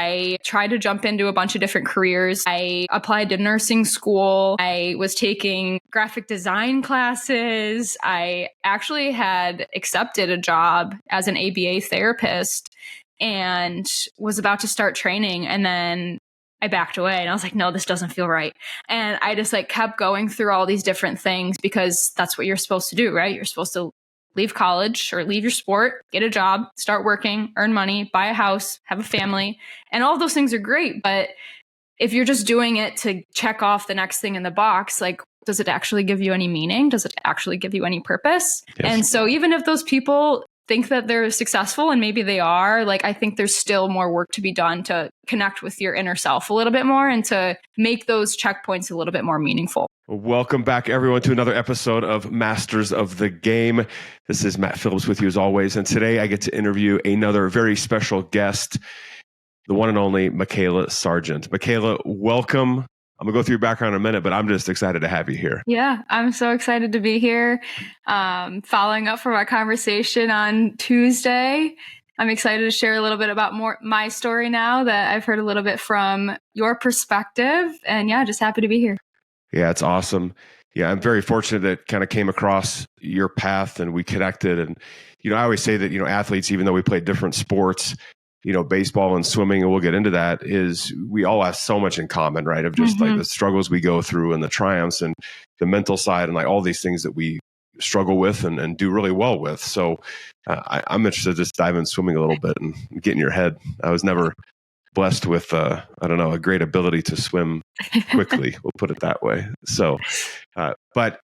I tried to jump into a bunch of different careers. I applied to nursing school. I was taking graphic design classes. I actually had accepted a job as an ABA therapist and was about to start training. And then I backed away and I was like, no, this doesn't feel right. And I just like kept going through all these different things because that's what you're supposed to do, right? You're supposed to leave college or leave your sport, get a job, start working, earn money, buy a house, have a family. And all of those things are great. But if you're just doing it to check off the next thing in the box, like, does it actually give you any meaning? Does it actually give you any purpose? Yes. And so even if those people think that they're successful, and maybe they are, like, I think there's still more work to be done to connect with your inner self a little bit more and to make those checkpoints a little bit more meaningful. Welcome back, everyone, to another episode of Masters of the Game. This is Matt Phillips with you as always. And today I get to interview another very special guest, the one and only Makayla Sargent. Makayla, welcome. I'm going to go through your background in a minute, but I'm just excited to have you here. Yeah, I'm so excited to be here. Following up from our conversation on Tuesday, I'm excited to share a little bit about my story now that I've heard a little bit from your perspective. And yeah, just happy to be here. Yeah, it's awesome. Yeah, I'm very fortunate that kind of came across your path and we connected. And, I always say that, athletes, even though we play different sports, baseball and swimming, and we'll get into that, is we all have so much in common, right? Of just like the struggles we go through and the triumphs and the mental side and like all these things that we struggle with and do really well with. So I'm interested to just dive in swimming a little bit and get in your head. I was never blessed with, a great ability to swim quickly. We'll put it that way. So, but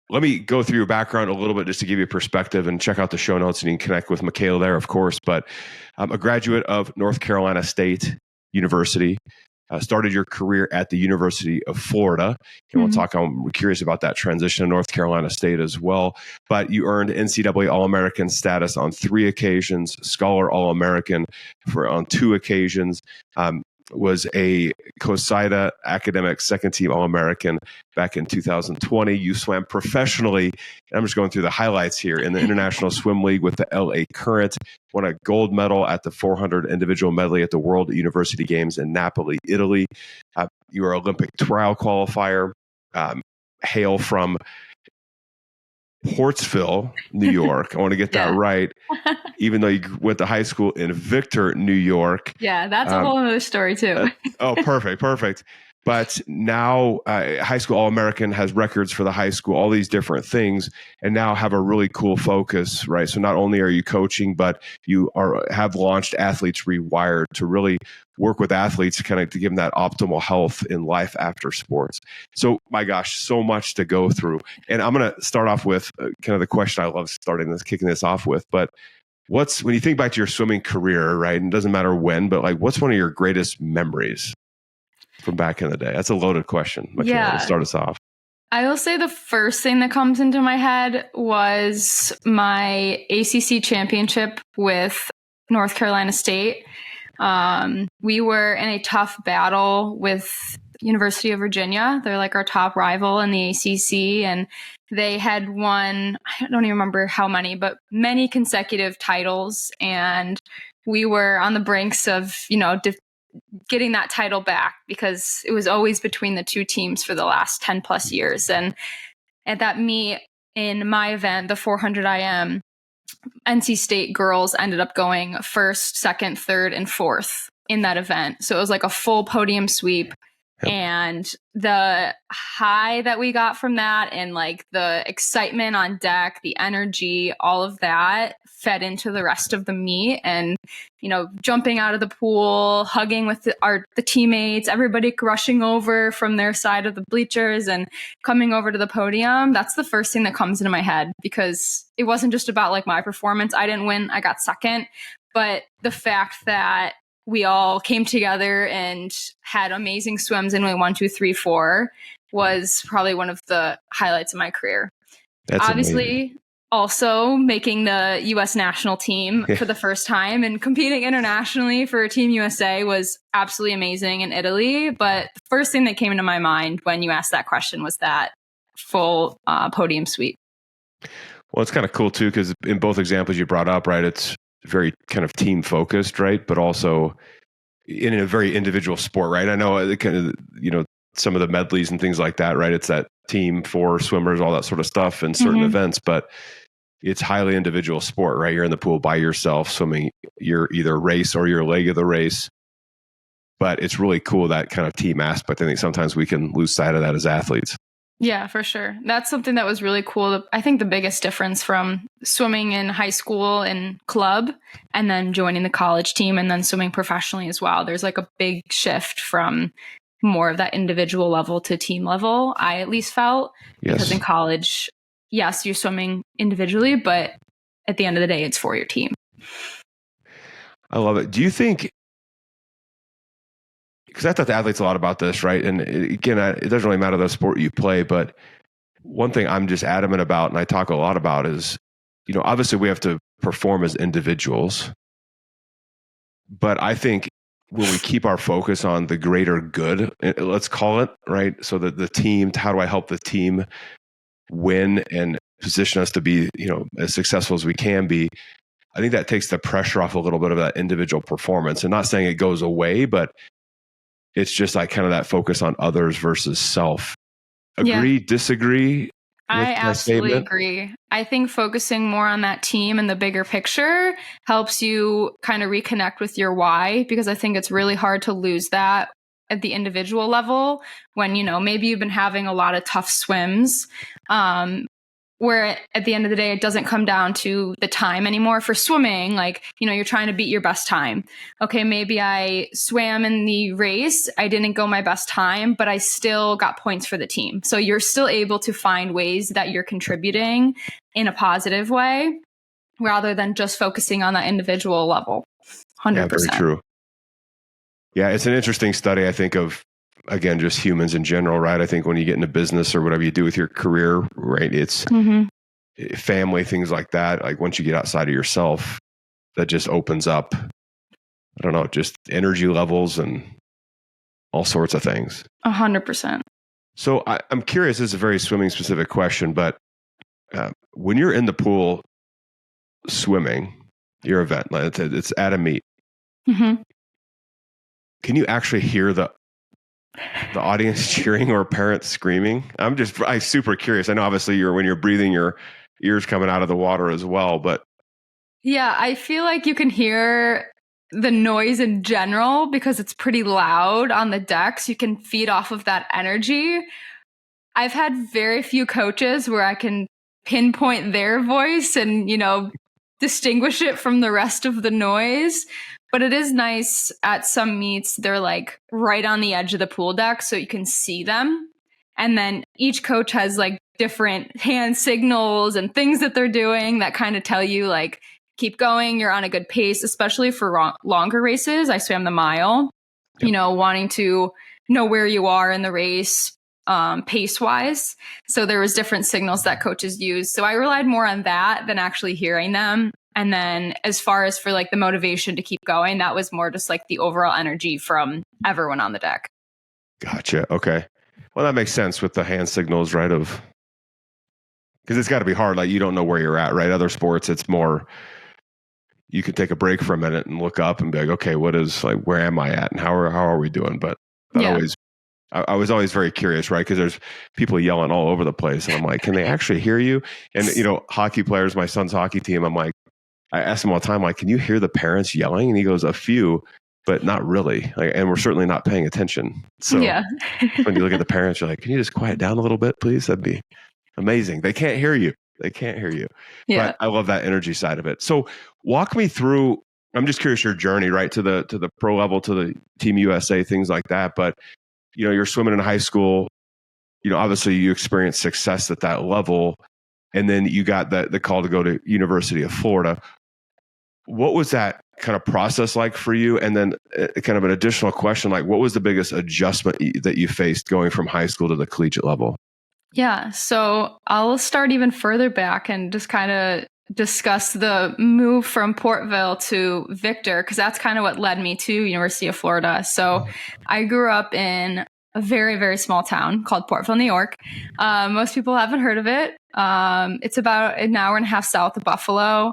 let me go through your background a little bit just to give you a perspective, and check out the show notes and you can connect with Makayla there, of course. But I'm a graduate of North Carolina State University. Started your career at the University of Florida. And we'll talk, I'm curious about that transition to North Carolina State as well. But you earned NCAA All-American status on 3 occasions, Scholar All-American on 2 occasions, was a COSIDA academic second-team All-American back in 2020. You swam professionally, and I'm just going through the highlights here, in the International Swim League with the LA Current, won a gold medal at the 400 individual medley at the World University Games in Napoli, Italy. You are Olympic trial qualifier, hail from Portsville, New York. I want to get that right. Even though you went to high school in Victor, New York. Yeah, that's a whole other story too. Perfect. But now high school All-American, has records for the high school, all these different things, and now have a really cool focus, right? So not only are you coaching, but you have launched Athletes Rewired to really work with athletes kind of to give them that optimal health in life after sports. So my gosh, so much to go through. And I'm going to start off with kind of the question I love kicking this off with. But when you think back to your swimming career, right? And it doesn't matter when, but like, what's one of your greatest memories from back in the day? That's a loaded question, Makayla, to start us off. I will say the first thing that comes into my head was my ACC championship with North Carolina State. We were in a tough battle with University of Virginia. They're like our top rival in the ACC, and they had won, I don't even remember how many, but many consecutive titles. And we were on the brinks of, getting that title back, because it was always between the two teams for the last 10 plus years. And at that meet in my event, the 400 IM, NC State girls ended up going first, second, third, and fourth in that event. So it was like a full podium sweep. Yep. And the high that we got from that, and like the excitement on deck, the energy, all of that fed into the rest of the meet. And, jumping out of the pool, hugging with the teammates, everybody rushing over from their side of the bleachers and coming over to the podium. That's the first thing that comes into my head, because it wasn't just about like my performance. I didn't win, I got second, but the fact that we all came together and had amazing swims and went 1, 2, 3, 4 was probably one of the highlights of my career. That's obviously amazing. Also making the U.S. national team for the first time and competing internationally for Team USA was absolutely amazing in Italy. But the first thing that came into my mind when you asked that question was that full podium sweep. Well, it's kind of cool too, because in both examples you brought up, right, it's very kind of team focused, right? But also in a very individual sport, right? I know kind of, some of the medleys and things like that, right? It's that team for swimmers, all that sort of stuff in certain events, but it's highly individual sport, right? You're in the pool by yourself swimming your either race or your leg of the race. But it's really cool, that kind of team aspect. I think sometimes we can lose sight of that as athletes. Yeah, for sure. That's something that was really cool. I think the biggest difference from swimming in high school and club and then joining the college team and then swimming professionally as well. There's like a big shift from more of that individual level to team level, I at least felt. Because in college, yes, you're swimming individually, but at the end of the day, it's for your team. I love it. Do you think, because I thought the athletes a lot about this, right? And again, it doesn't really matter the sport you play, but one thing I'm just adamant about, and I talk a lot about, is, obviously we have to perform as individuals, but I think when we keep our focus on the greater good, let's call it, right? So that the team, how do I help the team win and position us to be, as successful as we can be? I think that takes the pressure off a little bit of that individual performance. And not saying it goes away, but it's just like kind of that focus on others versus self. Agree, disagree? I absolutely agree. I think focusing more on that team and the bigger picture helps you kind of reconnect with your why, because I think it's really hard to lose that at the individual level when, maybe you've been having a lot of tough swims. Where at the end of the day, it doesn't come down to the time anymore. For swimming, like, you're trying to beat your best time. Okay, maybe I swam in the race. I didn't go my best time, but I still got points for the team. So you're still able to find ways that you're contributing in a positive way rather than just focusing on that individual level. 100%. Yeah, very true. Yeah, it's an interesting study, I think, of, again, just humans in general, right? I think when you get into business or whatever you do with your career, right, it's family, things like that. Like once you get outside of yourself, that just opens up, I don't know, just energy levels and all sorts of things. 100%. So I'm curious, this is a very swimming specific question, but when you're in the pool swimming, your event, it's at a meet, can you actually hear the audience cheering or parents screaming? I'm super curious. I know obviously when you're breathing, your ears coming out of the water as well, but. Yeah, I feel like you can hear the noise in general because it's pretty loud on the decks. You can feed off of that energy. I've had very few coaches where I can pinpoint their voice and, distinguish it from the rest of the noise. But it is nice at some meets, they're like right on the edge of the pool deck so you can see them. And then each coach has like different hand signals and things that they're doing that kind of tell you like, keep going, you're on a good pace, especially for longer races. I swam the mile, wanting to know where you are in the race pace wise. So there was different signals that coaches use. So I relied more on that than actually hearing them. And then as far as for like the motivation to keep going, that was more just like the overall energy from everyone on the deck. Gotcha. Okay. Well, that makes sense with the hand signals, right? Because it's got to be hard. Like you don't know where you're at, right? Other sports, it's more, you could take a break for a minute and look up and be like, okay, where am I at and how are we doing? But I was always very curious, right? Because there's people yelling all over the place. And I'm like, can they actually hear you? And, hockey players, my son's hockey team, I'm like, I ask him all the time, like, can you hear the parents yelling? And he goes, a few, but not really. And we're certainly not paying attention. So when you look at the parents, you're like, can you just quiet down a little bit, please? That'd be amazing. They can't hear you. Yeah. But I love that energy side of it. So walk me through, I'm just curious your journey, right? To the pro level, to the Team USA, things like that. But, you're swimming in high school, obviously you experienced success at that level. And then you got the call to go to University of Florida. What was that kind of process like for you? And then kind of an additional question, like what was the biggest adjustment that you faced going from high school to the collegiate level? Yeah, so I'll start even further back and just kind of discuss the move from Portville to Victor, because that's kind of what led me to University of Florida. So I grew up in a very, very small town called Portville, New York. Most people haven't heard of it. It's about an hour and a half south of Buffalo.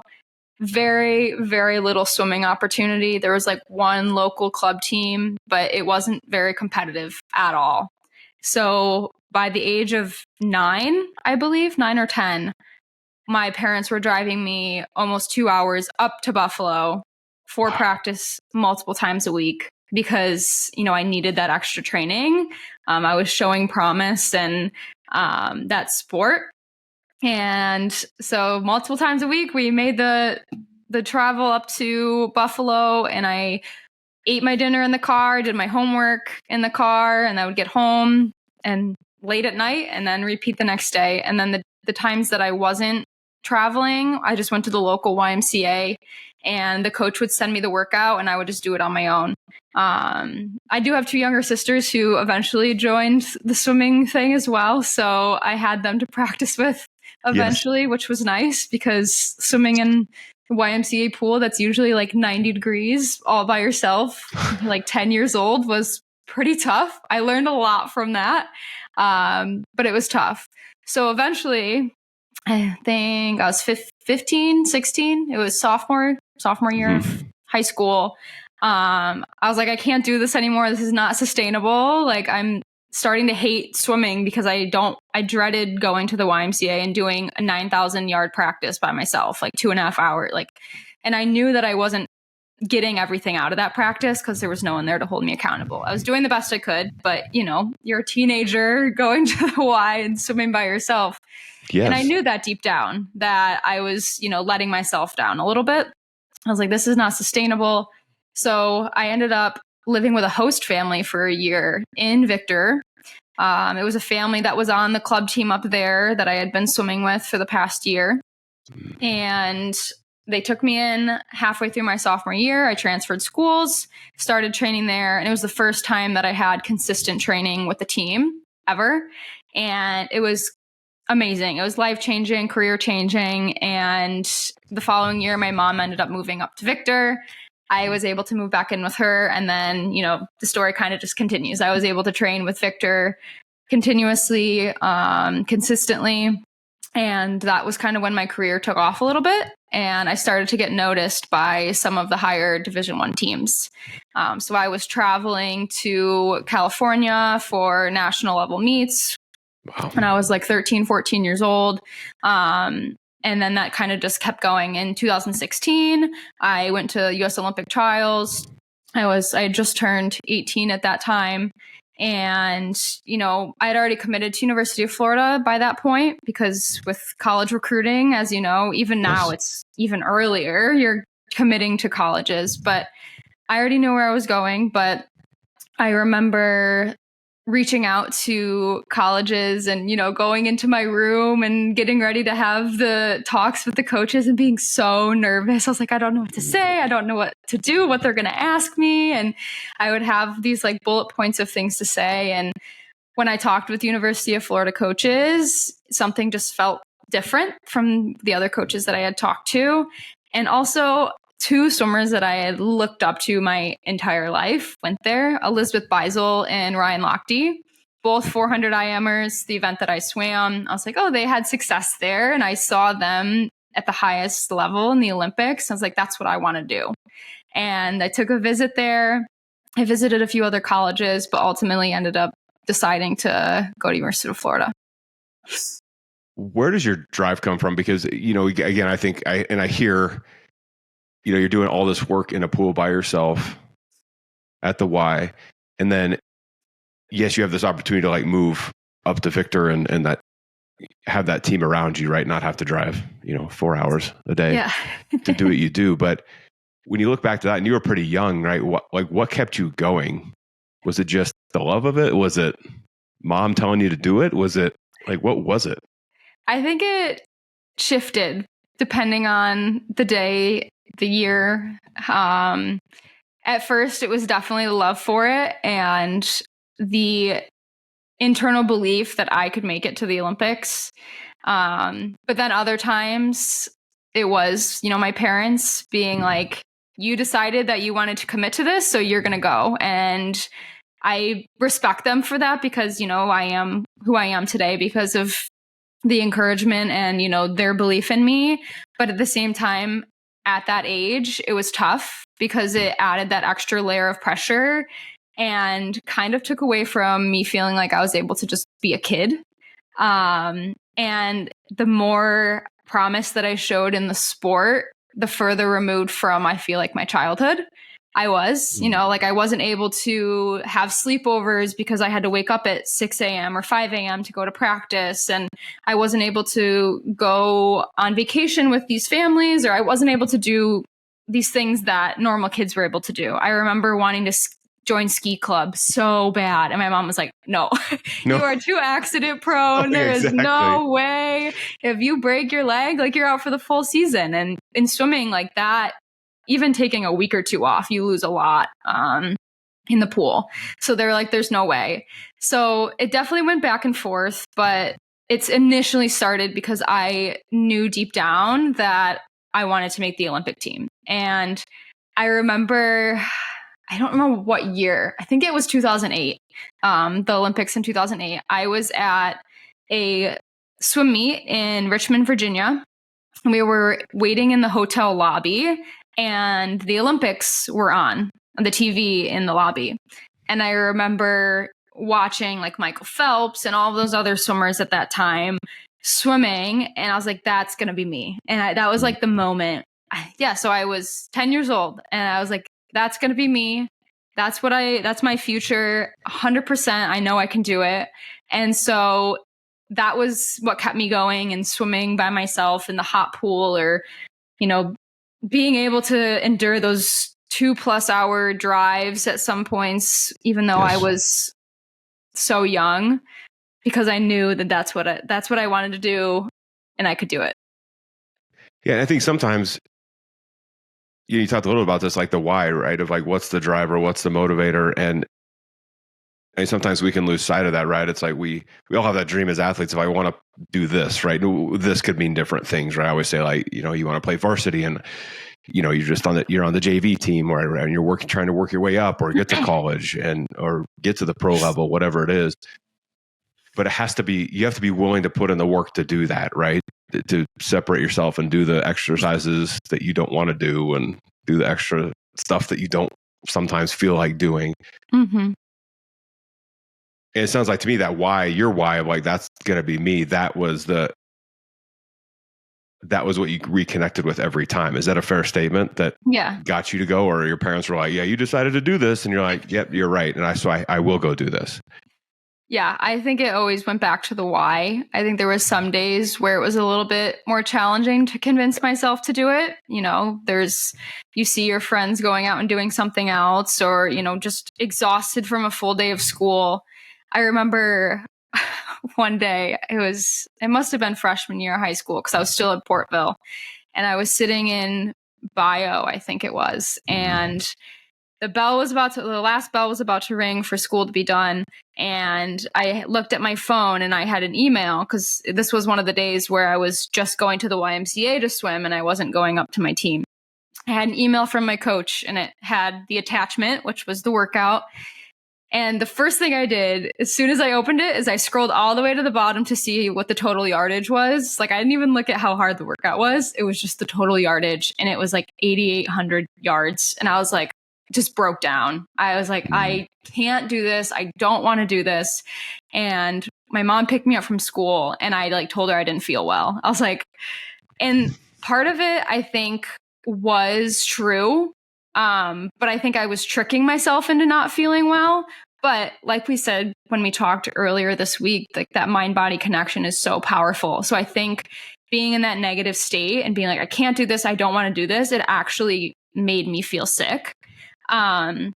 very, very little swimming opportunity. There was like one local club team, but it wasn't very competitive at all. So by the age of 9, I believe, 9 or 10, my parents were driving me almost 2 hours up to Buffalo for practice multiple times a week because, I needed that extra training. I was showing promise in that sport. And so multiple times a week, we made the travel up to Buffalo, and I ate my dinner in the car, did my homework in the car, and I would get home and late at night and then repeat the next day. And then the times that I wasn't traveling, I just went to the local YMCA, and the coach would send me the workout and I would just do it on my own. I do have 2 younger sisters who eventually joined the swimming thing as well. So I had them to practice with eventually, yes, which was nice because swimming in the YMCA pool that's usually like 90 degrees all by yourself, like 10 years old, was pretty tough. I learned a lot from that, but it was tough. So eventually, I think I was 15, 16. It was sophomore year of high school. I was like, I can't do this anymore. This is not sustainable. Like, I'm starting to hate swimming because I dreaded going to the YMCA and doing a 9,000 yard practice by myself, like 2.5 hours. And I knew that I wasn't getting everything out of that practice because there was no one there to hold me accountable. I was doing the best I could, but you're a teenager going to the Y and swimming by yourself. Yes. And I knew that deep down that I was, letting myself down a little bit. I was like, this is not sustainable. So I ended up living with a host family for a year in Victor. It was a family that was on the club team up there that I had been swimming with for the past year. And they took me in halfway through my sophomore year. I transferred schools, started training there. And it was the first time that I had consistent training with the team ever. And it was amazing. It was life-changing, career-changing. And the following year, my mom ended up moving up to Victor. I was able to move back in with her. And then, the story kind of just continues. I was able to train with Victor continuously, consistently. And that was kind of when my career took off a little bit. And I started to get noticed by some of the higher Division I teams. So I was traveling to California for national level meets. Wow. When I was like 13, 14 years old. And then that kind of just kept going. In 2016, I went to US Olympic trials. I had just turned 18 at that time. And, I had already committed to University of Florida by that point because with college recruiting, as you know, even now it's even earlier, you're committing to colleges. But I already knew where I was going. But I remember reaching out to colleges and, going into my room and getting ready to have the talks with the coaches and being so nervous. I was like, I don't know what to say. I don't know what to do, what they're going to ask me. And I would have these like bullet points of things to say. And when I talked with University of Florida coaches, something just felt different from the other coaches that I had talked to. And also 2 swimmers that I had looked up to my entire life went there, Elizabeth Beisel and Ryan Lochte, both 400 IMers, the event that I swam. I was like, oh, they had success there. And I saw them at the highest level in the Olympics. I was like, that's what I want to do. And I took a visit there. I visited a few other colleges, but ultimately ended up deciding to go to University of Florida. Where does your drive come from? Because, again, I think I hear, you're doing all this work in a pool by yourself at the Y. And then, yes, you have this opportunity to like move up to Victor and that have that team around you, right? Not have to drive, 4 hours a day to do what you do. But when you look back to that, and you were pretty young, right? What kept you going? Was it just the love of it? Was it mom telling you to do it? Was it what was it? I think it shifted depending on the day, the year. At first, it was definitely the love for it and the internal belief that I could make it to the Olympics. But then other times, it was, my parents being like, you decided that you wanted to commit to this, so you're going to go. And I respect them for that because, I am who I am today because of the encouragement and, their belief in me. But at the same time, at that age, it was tough because it added that extra layer of pressure and kind of took away from me feeling like I was able to just be a kid. And the more promise that I showed in the sport, the further removed from, I feel like, my childhood I was. You know, like I wasn't able to have sleepovers because I had to wake up at 6 a.m. or 5 a.m. to go to practice. And I wasn't able to go on vacation with these families, or I wasn't able to do these things that normal kids were able to do. I remember wanting to join ski club so bad. And my mom was like, no, you are too accident prone. There is no way. If you break your leg, like you're out for the full season. And in swimming like that, even taking a week or two off, you lose a lot in the pool. So they're like, there's no way. So it definitely went back and forth, but it's initially started because I knew deep down that I wanted to make the Olympic team. And I remember, I don't remember what year. I think it was 2008, the Olympics in 2008. I was at a swim meet in Richmond, Virginia. We were waiting in the hotel lobby, and the Olympics were on the TV in the lobby. And I remember watching like Michael Phelps and all those other swimmers at that time swimming. And I was like, that's going to be me. And that was like the moment. Yeah. So I was 10 years old and I was like, that's going to be me. That's my future. 100%. I know I can do it. And so that was what kept me going and swimming by myself in the hot pool, or, you know, being able to endure those 2+ hour drives at some points, even though I was so young, because I knew that that's what I wanted to do and I could do it. Yeah. And I think sometimes you talked a little about this, like the why, right? Of like, what's the driver, what's the motivator? And sometimes we can lose sight of that, right? It's like we all have that dream as athletes. If I want to do this, right? This could mean different things, right? I always say, like, you know, you want to play varsity, and you know, you're on the JV team, or and you're trying to work your way up, or get to college or get to the pro level, whatever it is. But you have to be willing to put in the work to do that, right? To separate yourself and do the exercises that you don't want to do, and do the extra stuff that you don't sometimes feel like doing. Mm-hmm. And it sounds like to me that your why of like, that's going to be me, that was what you reconnected with every time. Is that a fair statement that got you to go? Or your parents were like, yeah, you decided to do this, and you're like, yep, you're right. And I will go do this. Yeah, I think it always went back to the why. I think there was some days where it was a little bit more challenging to convince myself to do it. You know, you see your friends going out and doing something else, or, you know, just exhausted from a full day of school. I remember one day, it must have been freshman year of high school, because I was still at Portville, and I was sitting in bio, I think it was, and the last bell was about to ring for school to be done. And I looked at my phone and I had an email, because this was one of the days where I was just going to the YMCA to swim and I wasn't going up to my team. I had an email from my coach, and it had the attachment, which was the workout. And the first thing I did, as soon as I opened it, is I scrolled all the way to the bottom to see what the total yardage was. Like, I didn't even look at how hard the workout was. It was just the total yardage. And it was like 8,800 yards. And I was like, just broke down. I was like, I can't do this. I don't want to do this. And my mom picked me up from school, and I like told her I didn't feel well. I was like, and part of it, I think, was true. But I think I was tricking myself into not feeling well. But like we said, when we talked earlier this week, like that mind-body connection is so powerful. So I think being in that negative state and being like, I can't do this, I don't want to do this, it actually made me feel sick. And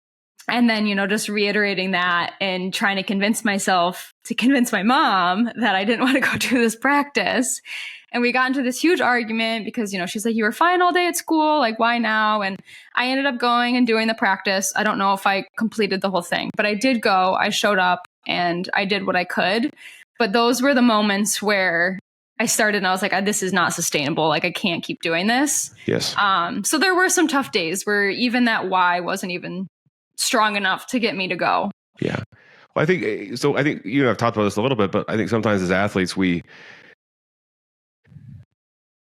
then, you know, just reiterating that and trying to convince myself to convince my mom that I didn't want to go do this practice. And we got into this huge argument because, you know, she's like, you were fine all day at school. Like, why now? And I ended up going and doing the practice. I don't know if I completed the whole thing, but I did go. I showed up and I did what I could. But those were the moments where I started and I was like, this is not sustainable. Like, I can't keep doing this. Yes. So there were some tough days where even that why wasn't even strong enough to get me to go. Yeah. Well, I think, you know, I've talked about this a little bit, but I think sometimes as athletes, we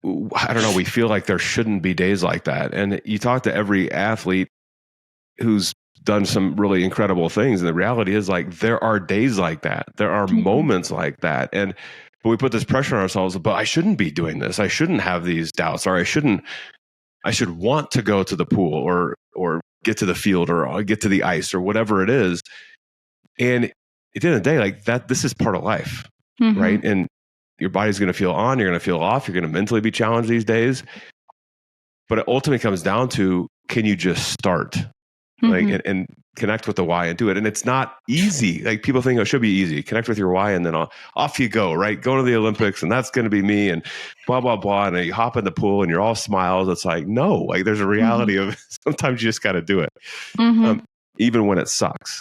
I don't know, we feel like there shouldn't be days like that. And you talk to every athlete who's done some really incredible things, and the reality is, like, there are days like that. There are moments like that. And but we put this pressure on ourselves, but I shouldn't be doing this. I shouldn't have these doubts, or I should want to go to the pool or get to the field or get to the ice or whatever it is. And at the end of the day, like that, this is part of life, right? And your body's going to feel on, you're going to feel off, you're going to mentally be challenged these days. But it ultimately comes down to, can you just start? Like, and connect with the why and do it. And it's not easy. Like, people think it should be easy. Connect with your why, and then off you go, right? Go to the Olympics, and that's going to be me, and blah, blah, blah. And then you hop in the pool and you're all smiles. It's like, no, like there's a reality of sometimes you just got to do it, even when it sucks.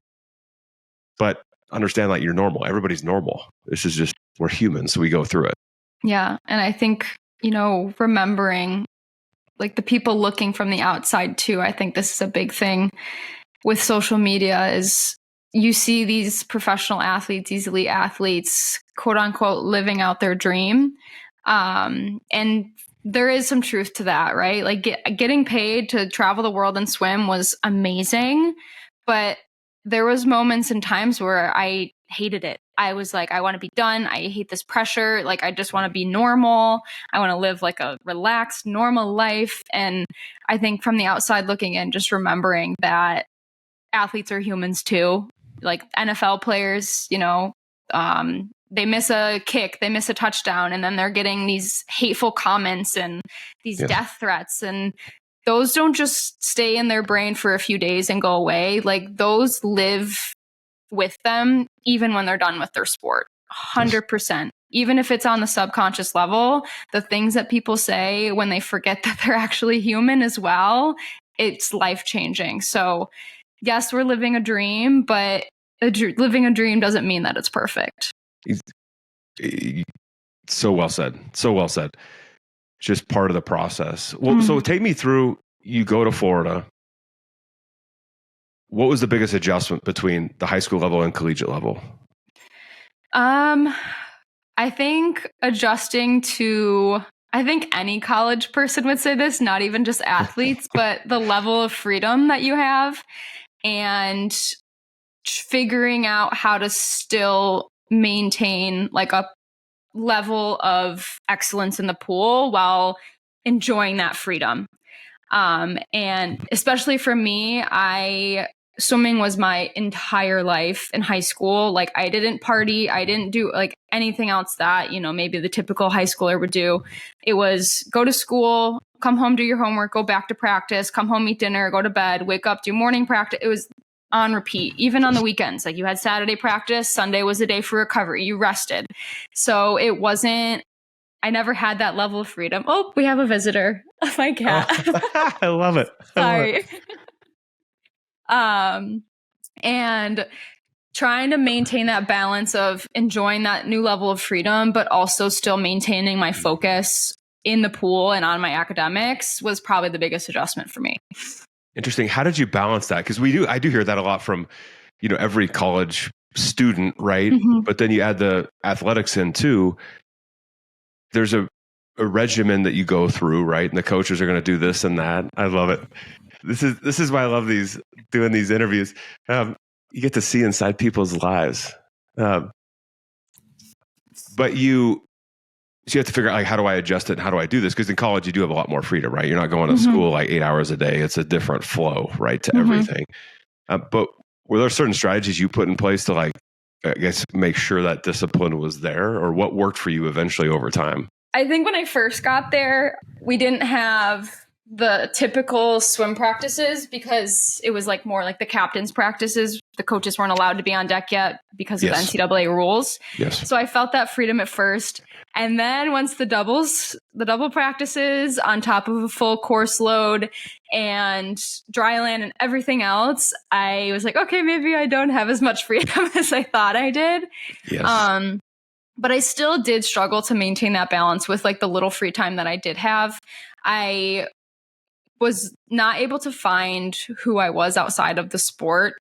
But understand, like, you're normal. Everybody's normal. This is just, we're humans, so we go through it. Yeah. And I think, remembering, like, the people looking from the outside too. I think this is a big thing with social media, is you see these professional athletes, these elite athletes, quote unquote, living out their dream. And there is some truth to that, right? Like, getting paid to travel the world and swim was amazing, but there was moments and times where I hated it. I was like, I want to be done. I hate this pressure. Like, I just want to be normal. I want to live like a relaxed, normal life. And I think from the outside looking in, just remembering that athletes are humans too. Like, NFL players, they miss a kick, they miss a touchdown, and then they're getting these hateful comments and these death threats. And those don't just stay in their brain for a few days and go away. Like, those live with them even when they're done with their sport. 100%. Even if it's on the subconscious level, the things that people say when they forget that they're actually human as well, it's life-changing. So yes, we're living a dream, but living a dream doesn't mean that it's perfect. So well said. So well said. Just part of the process. Well, so take me through, you go to Florida. What was the biggest adjustment between the high school level and collegiate level? I think adjusting to, I think any college person would say this, not even just athletes, but the level of freedom that you have, and figuring out how to still maintain like a level of excellence in the pool while enjoying that freedom. And especially for me, swimming was my entire life in high school. Like, I didn't party. I didn't do like anything else that, maybe the typical high schooler would do. It was go to school, come home, do your homework, go back to practice, come home, eat dinner, go to bed, wake up, do morning practice. It was on repeat, even on the weekends. Like, you had Saturday practice, Sunday was a day for recovery. You rested. So I never had that level of freedom. Oh, we have a visitor. Oh, my cat. Oh, I love it. Sorry. And trying to maintain that balance of enjoying that new level of freedom, but also still maintaining my focus in the pool and on my academics was probably the biggest adjustment for me. Interesting. How did you balance that? Because I do hear that a lot from, every college student, right? But then you add the athletics in too. There's a regimen that you go through, right? And the coaches are going to do this and that. I love it. This is why I love doing these interviews. You get to see inside people's lives. But you have to figure out, like, how do I adjust it and how do I do this? Because in college you do have a lot more freedom, right? You're not going to school like 8 hours a day. It's a different flow, right, to everything. But were there certain strategies you put in place to, like, I guess, make sure that discipline was there, or what worked for you eventually over time? I think when I first got there, we didn't have the typical swim practices because it was like more like the captain's practices. The coaches weren't allowed to be on deck yet because of the NCAA rules. Yes. So I felt that freedom at first. And then once the double practices on top of a full course load and dry land and everything else, I was like, okay, maybe I don't have as much freedom as I thought I did. Yes. But I still did struggle to maintain that balance with like the little free time that I did have. I was not able to find who I was outside of the sport.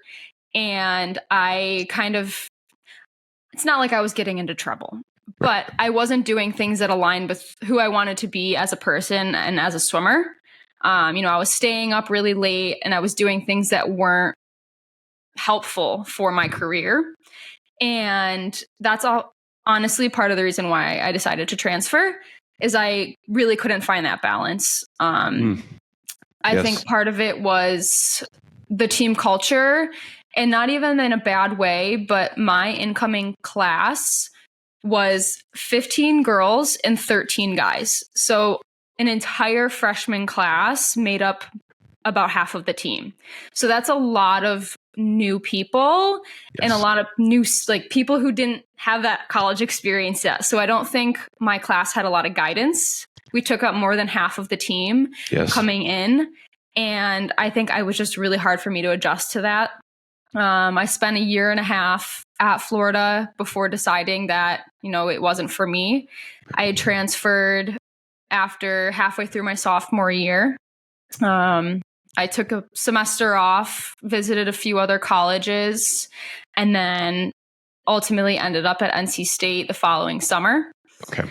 And I it's not like I was getting into trouble, but I wasn't doing things that aligned with who I wanted to be as a person and as a swimmer. I was staying up really late and I was doing things that weren't helpful for my career. And that's all honestly part of the reason why I decided to transfer is I really couldn't find that balance. I think part of it was the team culture, and not even in a bad way, but my incoming class was 15 girls and 13 guys. So an entire freshman class made up about half of the team. So that's a lot of new people and a lot of new people who didn't have that college experience yet. So I don't think my class had a lot of guidance. We took up more than half of the team coming in. And I think it was just really hard for me to adjust to that. I spent a year and a half at Florida before deciding that, it wasn't for me. I had transferred after halfway through my sophomore year. I took a semester off, visited a few other colleges, and then ultimately ended up at NC State the following summer. Okay.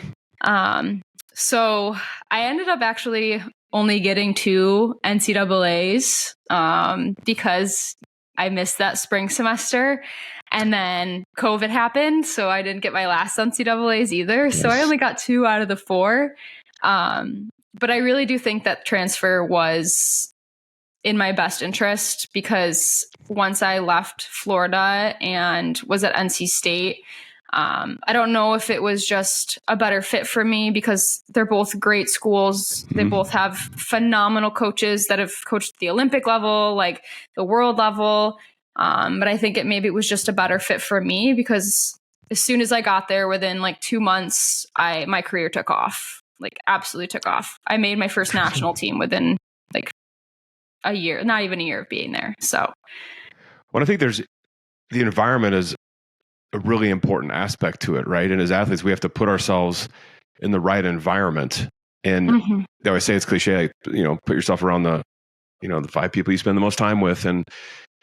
So I ended up actually only getting 2 NCAAs because I missed that spring semester. And then COVID happened, so I didn't get my last NCAAs either. Yes. So I only got 2 out of the 4. But I really do think that transfer was in my best interest because once I left Florida and was at NC State, I don't know if it was just a better fit for me because they're both great schools. They both have phenomenal coaches that have coached at the Olympic level, like the world level. But I think maybe it was just a better fit for me because as soon as I got there, within 2 months, my career took off, absolutely took off. I made my first national team within a year, not even a year of being there. So, well, I think the environment is a really important aspect to it, right? And as athletes, we have to put ourselves in the right environment. And they always say it's cliche, put yourself around the 5 people you spend the most time with, and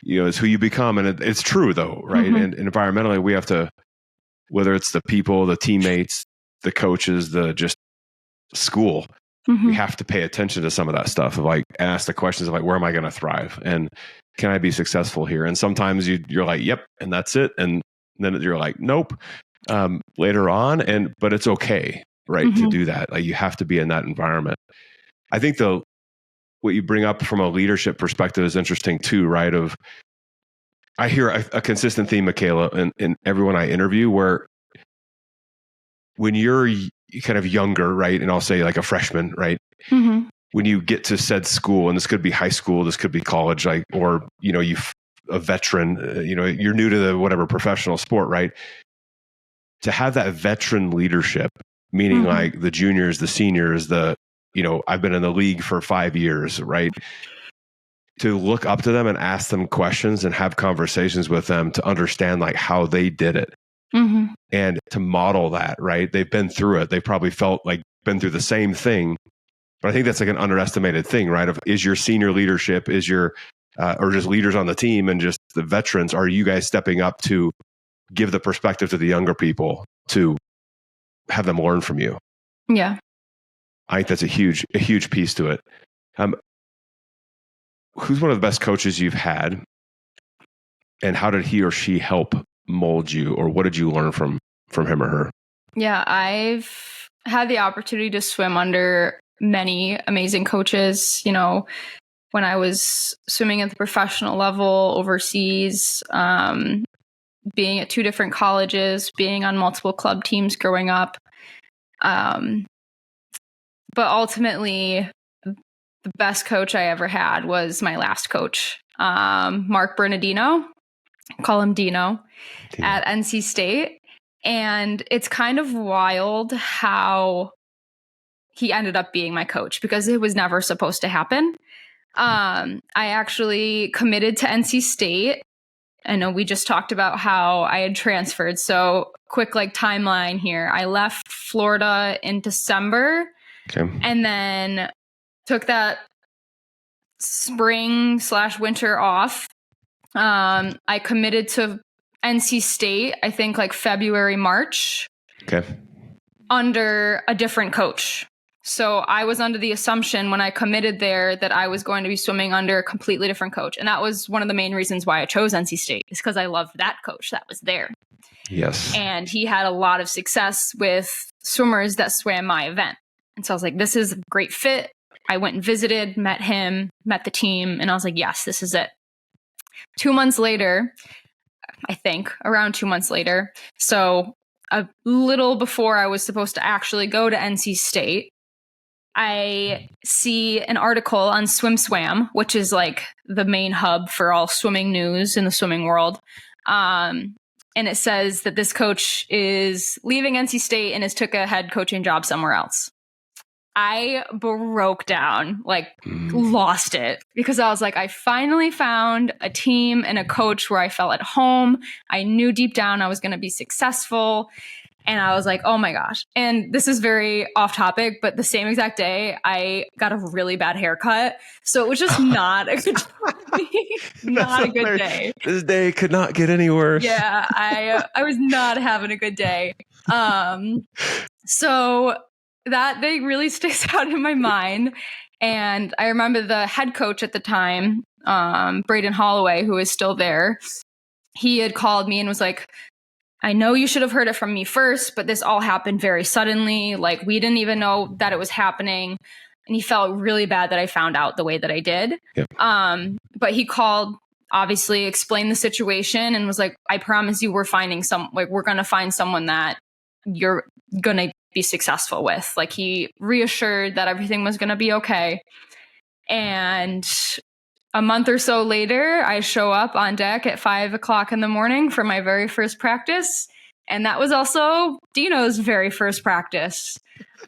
it's who you become. And it's true though, right? And environmentally, we have to, whether it's the people, the teammates, the coaches, the just school, we have to pay attention to some of that stuff of ask the questions of where am I going to thrive and can I be successful here? And sometimes you're like, yep, and that's it. And then you're like, nope, later on. But it's okay, right? To do that. You have to be in that environment. I think what you bring up from a leadership perspective is interesting too, right? I hear a consistent theme, Makayla, in everyone I interview, where when you're kind of younger, right? And I'll say a freshman, right? When you get to said school, and this could be high school, this could be college, or, a veteran, you're new to the whatever professional sport, right? To have that veteran leadership, meaning the juniors, the seniors, I've been in the league for 5 years, right? To look up to them and ask them questions and have conversations with them to understand how they did it. And to model that, right? They've been through it. They probably felt been through the same thing. But I think that's an underestimated thing, right? Is your senior leadership, is your, or just leaders on the team and just the veterans, are you guys stepping up to give the perspective to the younger people to have them learn from you? Yeah. I think that's a huge piece to it. Who's one of the best coaches you've had, and how did he or she help mold you, or what did you learn from him or her? Yeah, I've had the opportunity to swim under many amazing coaches. When I was swimming at the professional level overseas, being at 2 different colleges, being on multiple club teams growing up. But ultimately, the best coach I ever had was my last coach, Mark Bernardino, call him Dino, at NC State. And it's kind of wild how he ended up being my coach because it was never supposed to happen. I actually committed to NC State. I know we just talked about how I had transferred. So quick timeline here. I left Florida in December and then took that spring/winter off. I committed to NC State, I think February, March. Okay. under a different coach. So I was under the assumption when I committed there that I was going to be swimming under a completely different coach. And that was one of the main reasons why I chose NC State, is because I loved that coach that was there. Yes. And he had a lot of success with swimmers that swam my event. And so I was like, this is a great fit. I went and visited, met him, met the team, and I was like, yes, this is it. 2 months later, I think, around 2 months later, so a little before I was supposed to actually go to NC State, I see an article on SwimSwam, which is like the main hub for all swimming news in the swimming world. And it says that this coach is leaving NC State and has took a head coaching job somewhere else. I broke down, like lost it, because I was like, I finally found a team and a coach where I felt at home. I knew deep down I was going to be successful. And I was like, oh my gosh. And this is very off topic, but the same exact day, I got a really bad haircut. So it was just not a good not a good day. This day could not get any worse. Yeah, I was not having a good day. So that day really sticks out in my mind. And I remember the head coach at the time, Braden Holloway, who is still there. He had called me and was like, I know you should have heard it from me first, but this all happened very suddenly. Like, we didn't even know that it was happening. And he felt really bad that I found out the way that I did. Yep. But he called, obviously explained the situation and was like, I promise you we're going to find someone that you're going to be successful with. Like, he reassured that everything was going to be okay. And a month or so later, I show up on deck at 5 o'clock in the morning for my very first practice. And that was also Dino's very first practice.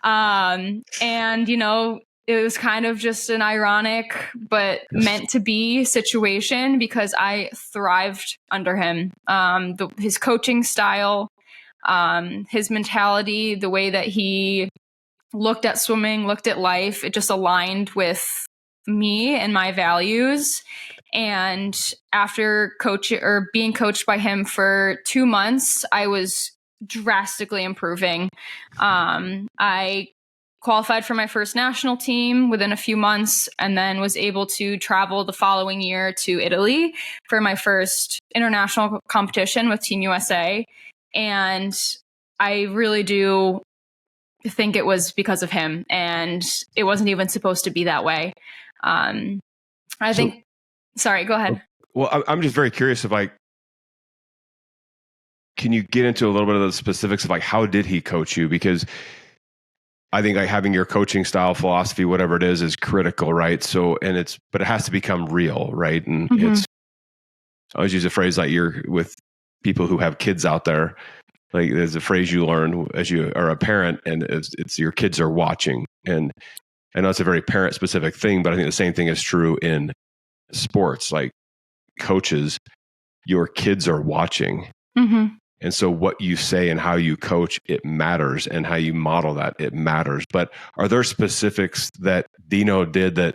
And, it was kind of just an ironic but meant to be situation because I thrived under him. His coaching style, his mentality, the way that he looked at swimming, looked at life, it just aligned with me and my values. And after being coached by him for 2 months, I was drastically improving. I qualified for my first national team within a few months and then was able to travel the following year to Italy for my first international competition with Team USA. And I really do think it was because of him, and it wasn't even supposed to be that way. Sorry, go ahead. Well, I'm just very curious of can you get into a little bit of the specifics of how did he coach you? Because I think having your coaching style, philosophy, whatever it is critical, right? So, but it has to become real, right? And I always use a phrase like you're with people who have kids out there. Like, there's a phrase you learn as you are a parent, and it's your kids are watching. And I know it's a very parent specific thing, but I think the same thing is true in sports. Like, coaches, your kids are watching. Mm-hmm. And so what you say and how you coach, it matters, and how you model that, it matters. But are there specifics that Dino did that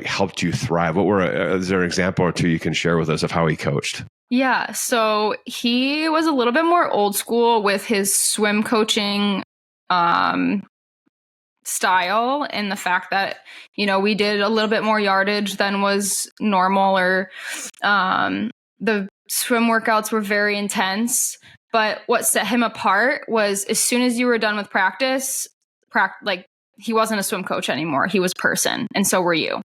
helped you thrive? Is there an example or two you can share with us of how he coached? Yeah, so he was a little bit more old school with his swim coaching style, and the fact that, we did a little bit more yardage than was normal, or the swim workouts were very intense. But what set him apart was, as soon as you were done with practice, he wasn't a swim coach anymore. He was person, and so were you.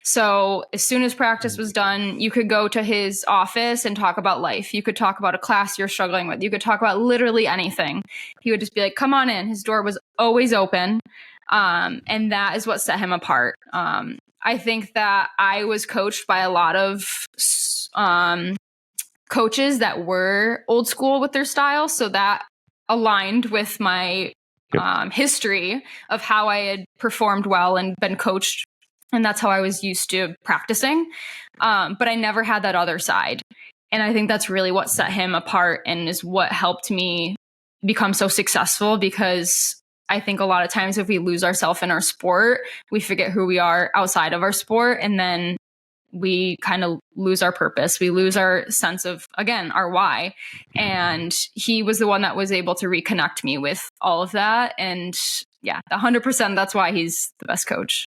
So as soon as practice was done, you could go to his office and talk about life. You could talk about a class you're struggling with. You could talk about literally anything. He would just be like, come on in. His door was always open. And that is what set him apart. I think that I was coached by a lot of coaches that were old school with their style. So that aligned with my history of how I had performed well and been coached. And that's how I was used to practicing. But I never had that other side. And I think that's really what set him apart and is what helped me become so successful, because I think a lot of times if we lose ourselves in our sport, we forget who we are outside of our sport. And then we kind of lose our purpose. We lose our sense of, again, our why. And he was the one that was able to reconnect me with all of that. And yeah, 100%, that's why he's the best coach.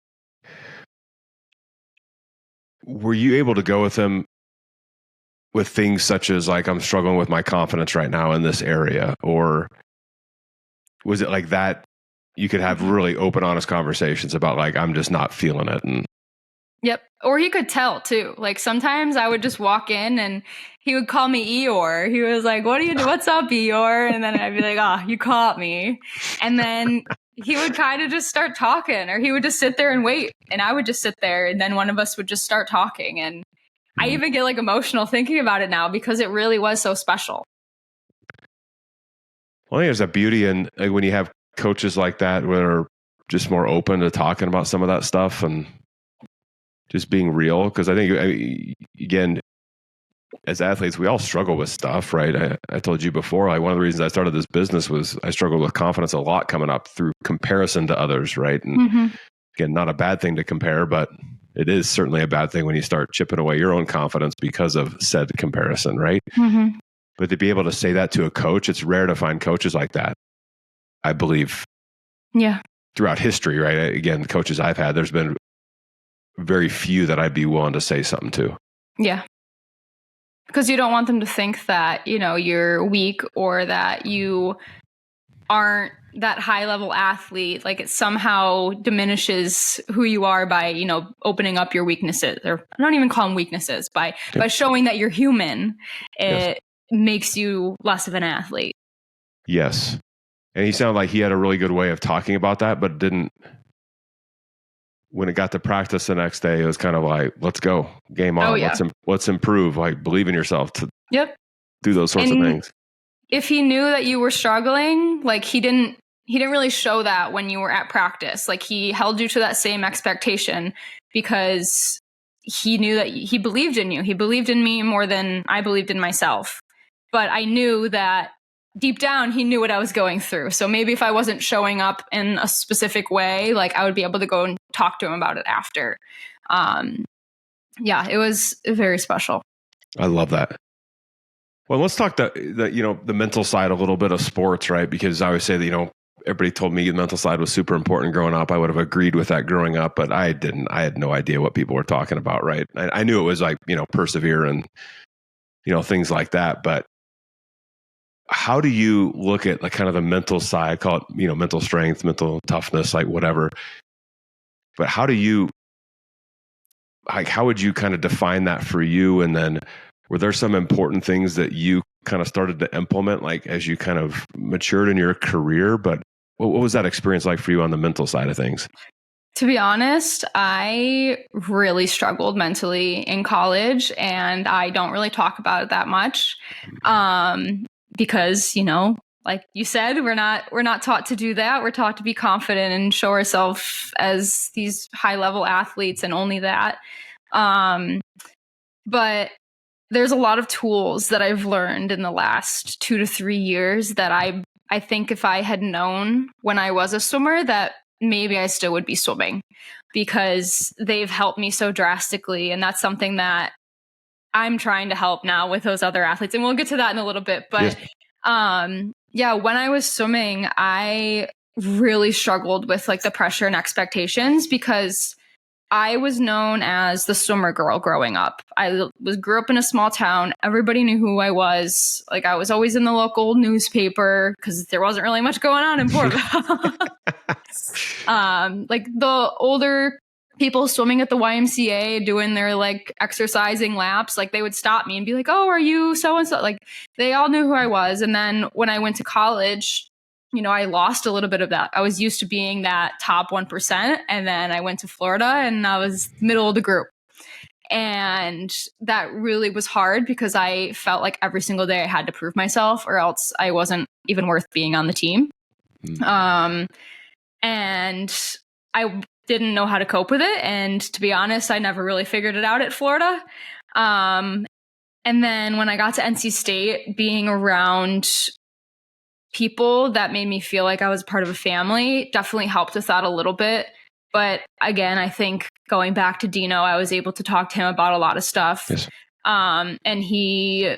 Were you able to go with him with things such as like, I'm struggling with my confidence right now in this area? Or was it like that you could have really open, honest conversations about like, I'm just not feeling it? And yep. Or he could tell too. Like sometimes I would just walk in and he would call me Eeyore. He was like, "What are you doing? What's up, Eeyore?" And then I'd be like, "Oh, you caught me." And then he would kind of just start talking, or he would just sit there and wait. And I would just sit there, and then one of us would just start talking. And I even get like emotional thinking about it now because it really was so special. Well, I think there's a beauty in like, when you have coaches like that that are just more open to talking about some of that stuff and just being real. Because I think, again, as athletes, we all struggle with stuff, right? I told you before, like one of the reasons I started this business was I struggled with confidence a lot coming up through comparison to others, right? And again, not a bad thing to compare, but it is certainly a bad thing when you start chipping away your own confidence because of said comparison, right? But to be able to say that to a coach, it's rare to find coaches like that, I believe. Yeah. Throughout history, right? Again, the coaches I've had, there's been very few that I'd be willing to say something to. Yeah. Because you don't want them to think that, you know, you're weak or that you aren't that high level athlete. Like it somehow diminishes who you are by, you know, opening up your weaknesses, or I don't even call them weaknesses, by showing that you're human. It makes you less of an athlete. Yes. And he sounded like he had a really good way of talking about that, but didn't. When it got to practice the next day, it was kind of like, let's go, game on. Oh, yeah. Let's improve. Like, believe in yourself to do those sorts of things. If he knew that you were struggling, like he didn't really show that when you were at practice. Like he held you to that same expectation because he knew that he believed in you. He believed in me more than I believed in myself. But I knew that deep down, he knew what I was going through. So maybe if I wasn't showing up in a specific way, like I would be able to go and talk to him about it after. Yeah, it was very special. I love that. Well, let's talk the mental side a little bit of sports, right? Because I always say that, you know, everybody told me the mental side was super important growing up. I would have agreed with that growing up, but I didn't. I had no idea what people were talking about, right? I knew it was like, you know, persevere and, you know, things like that. But how do you look at like kind of the mental side, call it, you know, mental strength, mental toughness, like whatever. But how would you kind of define that for you? And then were there some important things that you kind of started to implement, like as you kind of matured in your career? But what was that experience like for you on the mental side of things? To be honest, I really struggled mentally in college, and I don't really talk about it that much. Because, you know, like you said, we're not taught to do that. We're taught to be confident and show ourselves as these high level athletes and only that. But there's a lot of tools that I've learned in the last 2 to 3 years that I think if I had known when I was a swimmer, that maybe I still would be swimming, because they've helped me so drastically. And that's something that I'm trying to help now with those other athletes. And we'll get to that in a little bit. But when I was swimming, I really struggled with like the pressure and expectations, because I was known as the swimmer girl growing up. I grew up in a small town. Everybody knew who I was. Like I was always in the local newspaper because there wasn't really much going on in Portville. Like the older people swimming at the YMCA doing their like exercising laps, like they would stop me and be like, "Oh, are you so-and-so?" Like they all knew who I was. And then when I went to college, you know, I lost a little bit of that. I was used to being that top 1%. And then I went to Florida and I was middle of the group. And that really was hard because I felt like every single day I had to prove myself or else I wasn't even worth being on the team. And I didn't know how to cope with it. And to be honest, I never really figured it out at Florida. And then when I got to NC State, being around people that made me feel like I was part of a family definitely helped with that a little bit. But again, I think going back to Dino, I was able to talk to him about a lot of stuff. Yes. And he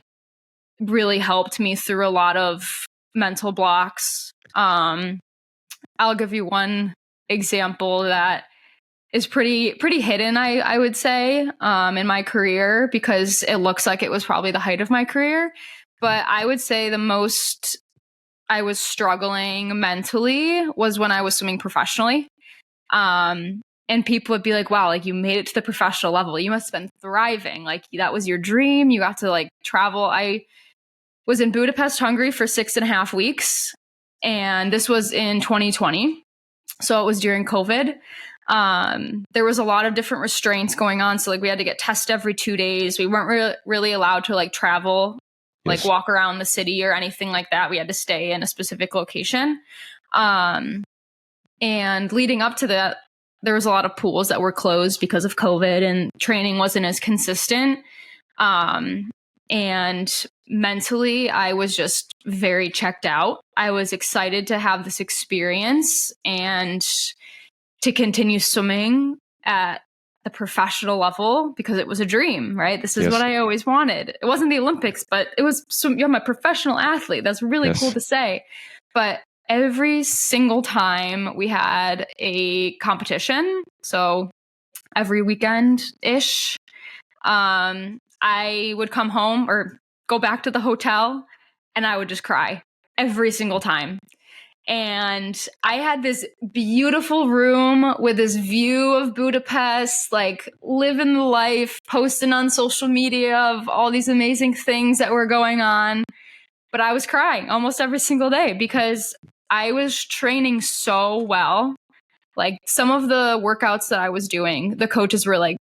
really helped me through a lot of mental blocks. I'll give you one example that is pretty hidden, I would say, in my career, because it looks like it was probably the height of my career. But I would say the most I was struggling mentally was when I was swimming professionally. And people would be like, wow, like you made it to the professional level. You must have been thriving. Like that was your dream. You got to like travel. I was in Budapest, Hungary for 6.5 weeks. And this was in 2020. So it was during COVID. There was a lot of different restraints going on. So like we had to get tested every 2 days. We weren't really allowed to like travel, like walk around the city or anything like that. We had to stay in a specific location. And leading up to that, there was a lot of pools that were closed because of COVID and training wasn't as consistent. And mentally, I was just very checked out. I was excited to have this experience and to continue swimming at the professional level because it was a dream, right? This is what I always wanted. It wasn't the Olympics, but it was I'm a professional athlete. That's really cool to say. But every single time we had a competition, so every weekend-ish, I would come home or go back to the hotel and I would just cry every single time. And I had this beautiful room with this view of Budapest, like living the life, posting on social media of all these amazing things that were going on. But I was crying almost every single day because I was training so well. Like some of the workouts that I was doing, the coaches were like,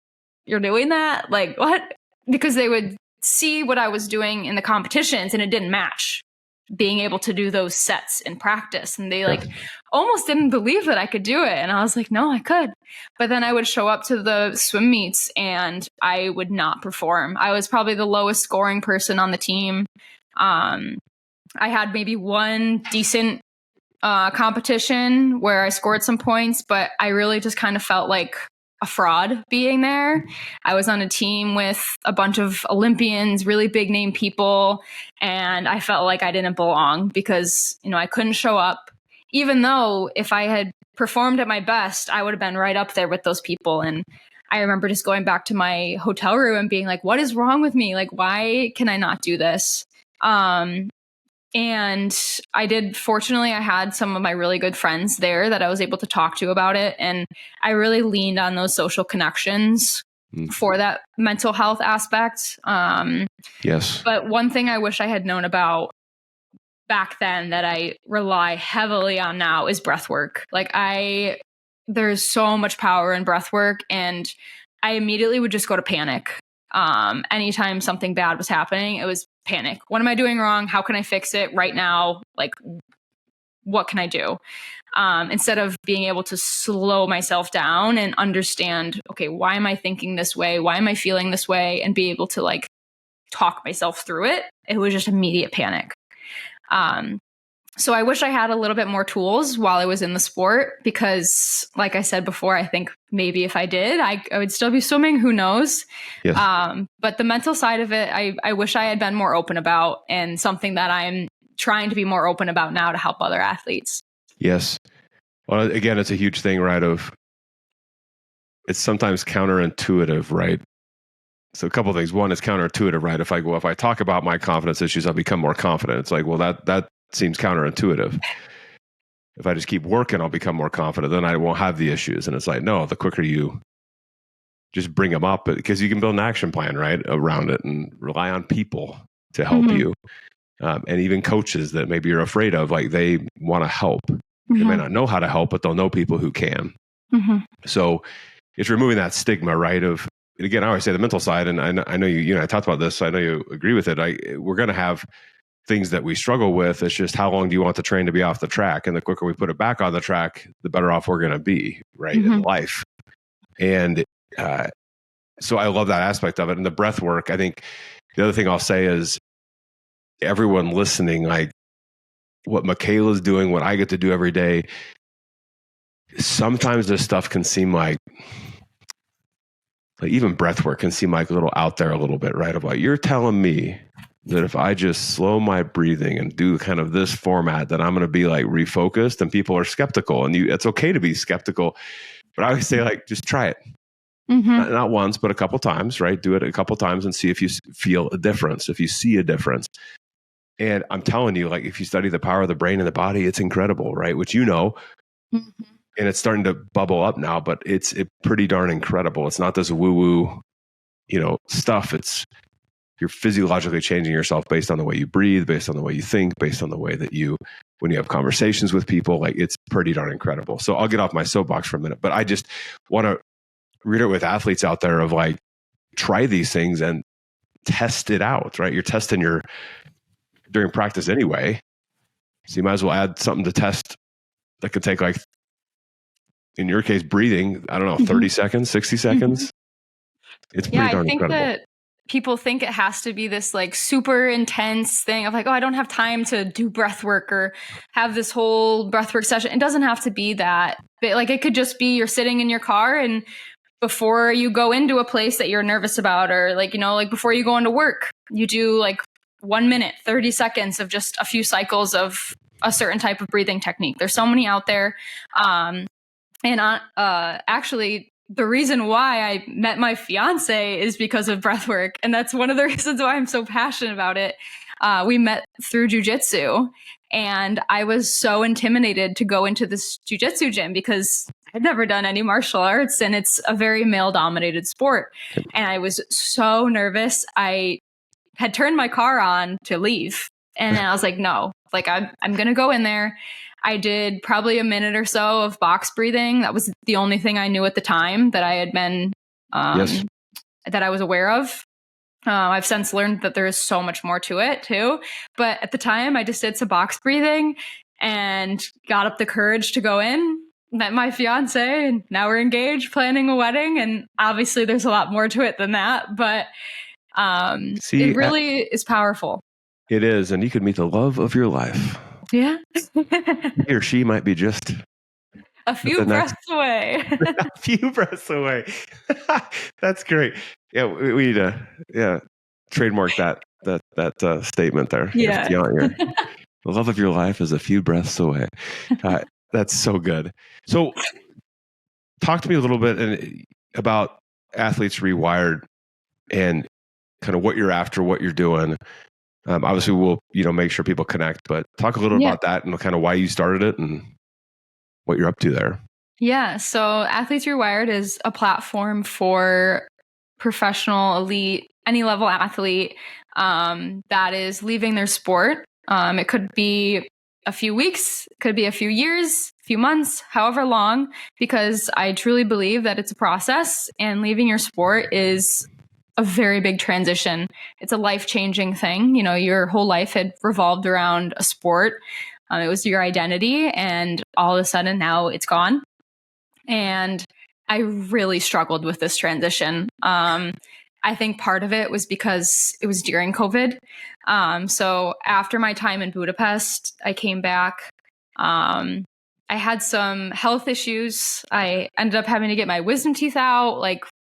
"You're doing that? Like what?" Because they would see what I was doing in the competitions and it didn't match being able to do those sets in practice. And they like almost didn't believe that I could do it. And I was like, no, I could. But then I would show up to the swim meets and I would not perform. I was probably the lowest scoring person on the team. I had maybe one decent competition where I scored some points, but I really just kind of felt like a fraud being there. I was on a team with a bunch of Olympians, really big name people, and I felt like I didn't belong because, I couldn't show up, even though if I had performed at my best, I would have been right up there with those people. And I remember just going back to my hotel room and being like, what is wrong with me? Like, why can I not do this? And fortunately, I had some of my really good friends there that I was able to talk to about it. And I really leaned on those social connections for that mental health aspect. But one thing I wish I had known about back then that I rely heavily on now is breathwork. Like there's so much power in breathwork, and I immediately would just go to panic. Anytime something bad was happening, it was panic. What am I doing wrong? How can I fix it right now? Like, what can I do? Instead of being able to slow myself down and understand, okay, why am I thinking this way? Why am I feeling this way? And be able to like talk myself through it. It was just immediate panic. So I wish I had a little bit more tools while I was in the sport because, like I said before, I think maybe if I did, I would still be swimming. Who knows? Yes. But the mental side of it, I wish I had been more open about, and something that I'm trying to be more open about now to help other athletes. Yes. Well, again, it's a huge thing, right? It's sometimes counterintuitive, right? So a couple of things. One, it's counterintuitive, right? If I talk about my confidence issues, I'll become more confident. It's like, well, that seems counterintuitive. If I just keep working, I'll become more confident. Then I won't have the issues. And it's like, no, the quicker you just bring them up, because you can build an action plan, right, around it and rely on people to help you. And even coaches that maybe you're afraid of, like they want to help. They may not know how to help, but they'll know people who can. So it's removing that stigma, right? And again, I always say the mental side, and I know you and I talked about this, so I know you agree with it. We're going to have things that we struggle with. It's just how long do you want the train to be off the track? And the quicker we put it back on the track, the better off we're going to be, right, in life. And so I love that aspect of it. And the breath work, I think the other thing I'll say is everyone listening, like what Makayla's doing, what I get to do every day, sometimes this stuff can seem like even breath work can seem like a little out there a little bit, right? Of like, you're telling me that if I just slow my breathing and do kind of this format, that I'm going to be like refocused, and people are skeptical, and it's okay to be skeptical. But I always say, like, just try it. Not once, but a couple times, right? Do it a couple times and see if you feel a difference, if you see a difference. And I'm telling you, like, if you study the power of the brain and the body, it's incredible, right? Which and it's starting to bubble up now, but it's pretty darn incredible. It's not this woo-woo, stuff. You're physiologically changing yourself based on the way you breathe, based on the way you think, based on the way that when you have conversations with people, like, it's pretty darn incredible. So I'll get off my soapbox for a minute, but I just want to read it with athletes out there of like, try these things and test it out, right? You're testing during practice anyway. So you might as well add something to test that could take, like, in your case, breathing, I don't know, 30 seconds, 60 seconds. It's pretty darn incredible. That people think it has to be this like super intense thing of like, oh, I don't have time to do breath work or have this whole breath work session. It doesn't have to be that. But like, it could just be you're sitting in your car, and before you go into a place that you're nervous about, or like, like before you go into work, you do like 1 minute, 30 seconds of just a few cycles of a certain type of breathing technique. There's so many out there. Actually, the reason why I met my fiance is because of breathwork. And that's one of the reasons why I'm so passionate about it. We met through jujitsu, and I was so intimidated to go into this jujitsu gym because I'd never done any martial arts, and it's a very male dominated sport. And I was so nervous. I had turned my car on to leave. And I was like, no, like I'm going to go in there. I did probably a minute or so of box breathing. That was the only thing I knew at the time that I had been, that I was aware of. I've since learned that there is so much more to it too. But at the time I just did some box breathing and got up the courage to go in, met my fiance, and now we're engaged, planning a wedding. And obviously there's a lot more to it than that, but it really is powerful. It is. And you could meet the love of your life. Yeah. He or she might be just a few breaths away. A few breaths away. That's great. Yeah, we need to trademark that statement there. Yeah. The love of your life is a few breaths away. That's so good. So talk to me a little bit about Athletes Rewired and kind of what you're after, what you're doing. Obviously, we'll make sure people connect, but talk a little about that and kind of why you started it and what you're up to there. Yeah, so Athletes Rewired is a platform for professional, elite, any level athlete that is leaving their sport. It could be a few weeks, could be a few years, few months, however long, because I truly believe that it's a process, and leaving your sport is a very big transition. It's a life-changing thing. Your whole life had revolved around a sport. It was your identity, and all of a sudden now it's gone. And I really struggled with this transition. I think part of it was because it was during COVID. So after my time in Budapest, I came back. I had some health issues. I ended up having to get my wisdom teeth out,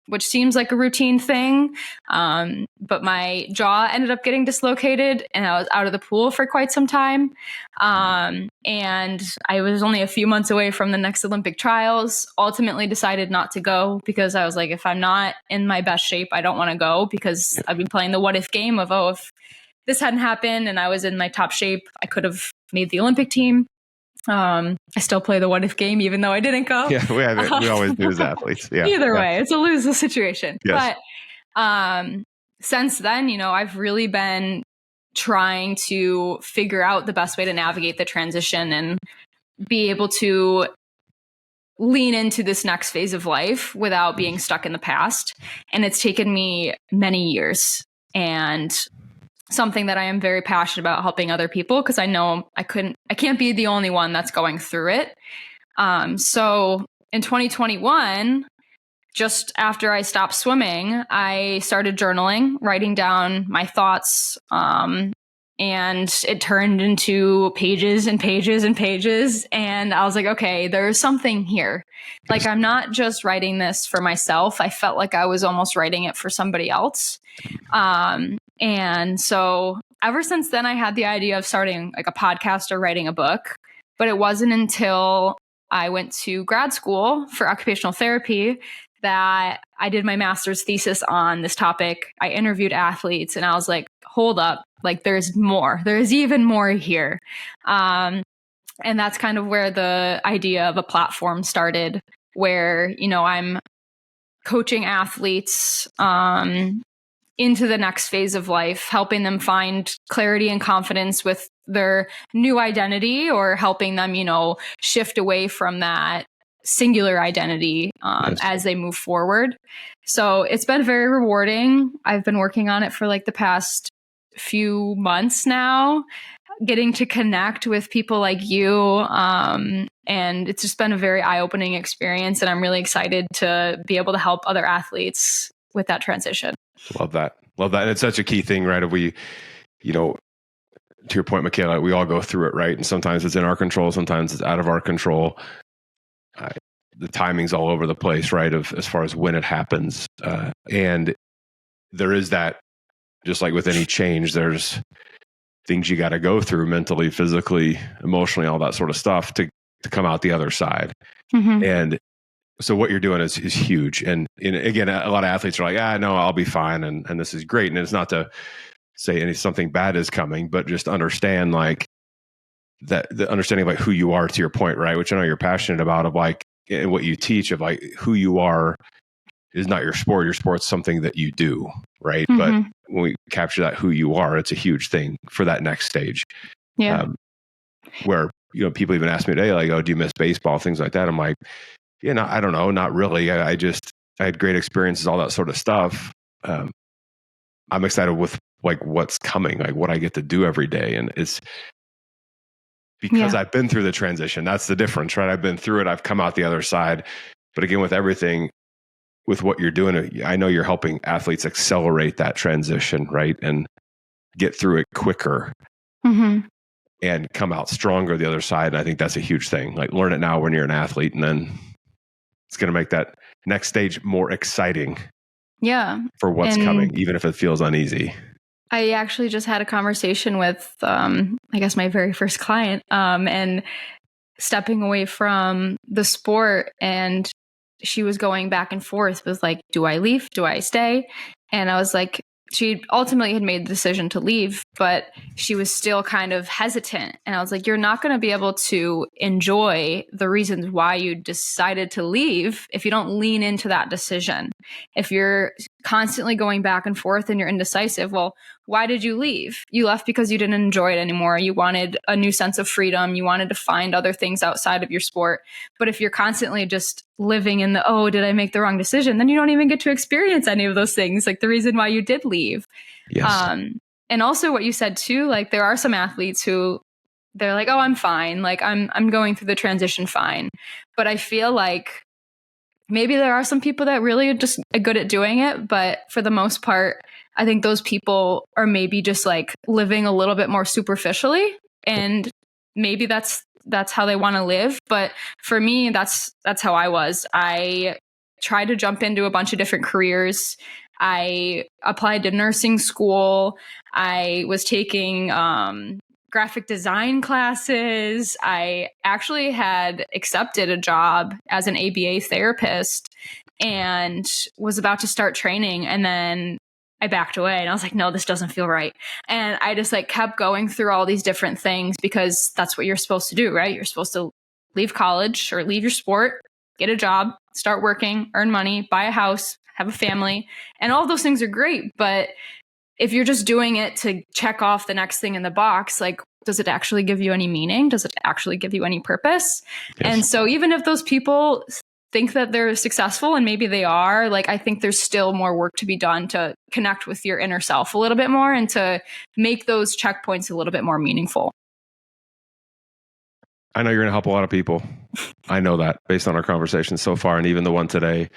which seems like a routine thing. But my jaw ended up getting dislocated, and I was out of the pool for quite some time. And I was only a few months away from the next Olympic trials. Ultimately decided not to go because I was like, if I'm not in my best shape, I don't want to go, because I've been playing the what if game of, if this hadn't happened and I was in my top shape, I could have made the Olympic team. I still play the what if game, even though I didn't go. Yeah, we always do as athletes. Yeah. Either way, it's a lose situation. Yes. But since then, I've really been trying to figure out the best way to navigate the transition and be able to lean into this next phase of life without being stuck in the past. And it's taken me many years, and something that I am very passionate about, helping other people, because I know I can't be the only one that's going through it. So in 2021, just after I stopped swimming, I started journaling, writing down my thoughts, and it turned into pages and pages and pages. And I was like, okay, there's something here. Like, I'm not just writing this for myself. I felt like I was almost writing it for somebody else. And so ever since then, I had the idea of starting like a podcast or writing a book. But it wasn't until I went to grad school for occupational therapy that I did my master's thesis on this topic. I interviewed athletes and I was like, hold up, like there's more. There's even more here. And that's kind of where the idea of a platform started, where, you know, I'm coaching athletes into the next phase of life, helping them find clarity and confidence with their new identity, or helping them, you know, shift away from that singular identity as they move forward. So it's been very rewarding. I've been working on it for like the past few months now, getting to connect with people like you. And it's just been a very eye-opening experience. And I'm really excited to be able to help other athletes with that transition. Love that. Love that. And it's such a key thing, right? If we, you know, to your point, Makayla, we all go through it, right? And sometimes it's in our control, sometimes it's out of our control. The timing's all over the place, right? Of as far as when it happens. And there is that, just like with any change, there's things you got to go through mentally, physically, emotionally, all that sort of stuff to come out the other side. Mm-hmm. And so what you're doing is huge. And again, a lot of athletes are like, no, I'll be fine. And this is great. And it's not to say something bad is coming, but just understand like that, the understanding of like who you are, to your point, right? Which I know you're passionate about, of like, and what you teach of like who you are is not your sport. Your sport's something that you do, right? Mm-hmm. But when we capture that who you are, it's a huge thing for that next stage. Yeah. Where, you know, people even ask me today, like, oh, do you miss baseball? Things like that. I'm like, yeah, no, I don't know. Not really. I had great experiences, all that sort of stuff. I'm excited with like what's coming, like what I get to do every day. And it's because I've been through the transition. That's the difference, right? I've been through it. I've come out the other side. But again, with everything, with what you're doing, I know you're helping athletes accelerate that transition, right? And get through it quicker. Mm-hmm. And come out stronger the other side. And I think that's a huge thing. Like, learn it now when you're an athlete, and then it's going to make that next stage more exciting. Yeah. For what's coming, even if it feels uneasy. I actually just had a conversation with, I guess, my very first client, and stepping away from the sport, and she was going back and forth with like, do I leave? Do I stay? And I was like, she ultimately had made the decision to leave, but she was still kind of hesitant. And I was like, you're not going to be able to enjoy the reasons why you decided to leave if you don't lean into that decision. If you're constantly going back and forth and you're indecisive, well, why did you leave? You left because you didn't enjoy it anymore. You wanted a new sense of freedom. You wanted to find other things outside of your sport. But if you're constantly just living in the, oh, did I make the wrong decision? Then you don't even get to experience any of those things, like the reason why you did leave. Yes. And also what you said too, like there are some athletes who they're like, oh, I'm fine. Like I'm going through the transition fine. But I feel like maybe there are some people that really are just good at doing it. But for the most part, I think those people are maybe just like living a little bit more superficially, and maybe that's how they want to live. But for me, that's how I was. I tried to jump into a bunch of different careers. I applied to nursing school. I was taking graphic design classes. I actually had accepted a job as an ABA therapist and was about to start training. And then I backed away and I was like, no, this doesn't feel right. And I just like kept going through all these different things because that's what you're supposed to do, right? You're supposed to leave college or leave your sport, get a job, start working, earn money, buy a house, have a family. And all those things are great. But if you're just doing it to check off the next thing in the box, like, does it actually give you any meaning? Does it actually give you any purpose? Yes. And so even if those people think that they're successful, and maybe they are, like, I think there's still more work to be done to connect with your inner self a little bit more and to make those checkpoints a little bit more meaningful. I know you're going to help a lot of people. I know that based on our conversations so far, and even the one today.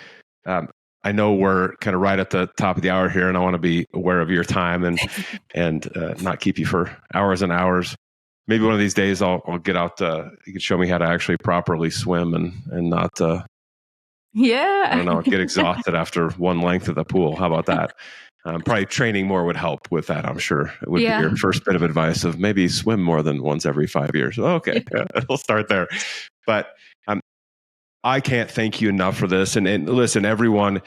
I know we're kind of right at the top of the hour here, and I want to be aware of your time and not keep you for hours and hours. Maybe one of these days I'll get out. You can show me how to actually properly swim and not. Yeah. I don't know. Get exhausted after one length of the pool. How about that? Probably training more would help with that. I'm sure it would be your first bit of advice of maybe swim more than once every 5 years. Okay, we'll start there. But I can't thank you enough for this. And listen, everyone,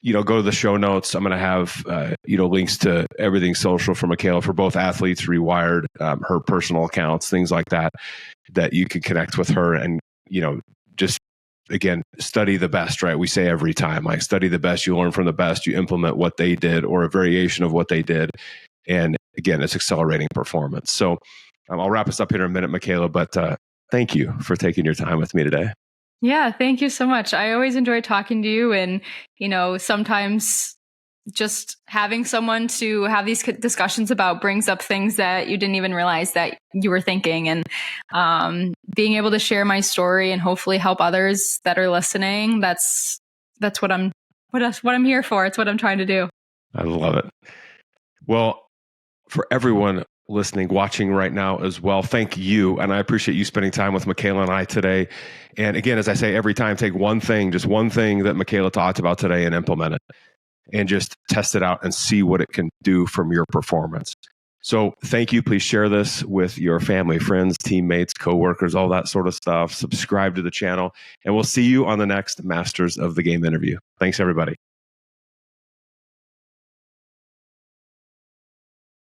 go to the show notes. I'm going to have, links to everything social for Makayla, for both athletes, Rewired, her personal accounts, things like that you can connect with her and, just, again, study the best, right? We say every time, like, study the best, you learn from the best, you implement what they did or a variation of what they did. And again, it's accelerating performance. So I'll wrap us up here in a minute, Makayla, but thank you for taking your time with me today. Yeah, thank you so much. I always enjoy talking to you, and, sometimes just having someone to have these discussions about brings up things that you didn't even realize that you were thinking, and being able to share my story and hopefully help others that are listening. That's what I'm here for. It's what I'm trying to do. I love it. Well, for everyone listening, watching right now as well, thank you. And I appreciate you spending time with Makayla and I today. And again, as I say every time, take just one thing that Makayla talked about today and implement it and just test it out and see what it can do from your performance. So thank you. Please share this with your family, friends, teammates, coworkers, all that sort of stuff. Subscribe to the channel, and we'll see you on the next Masters of the Game interview. Thanks, everybody.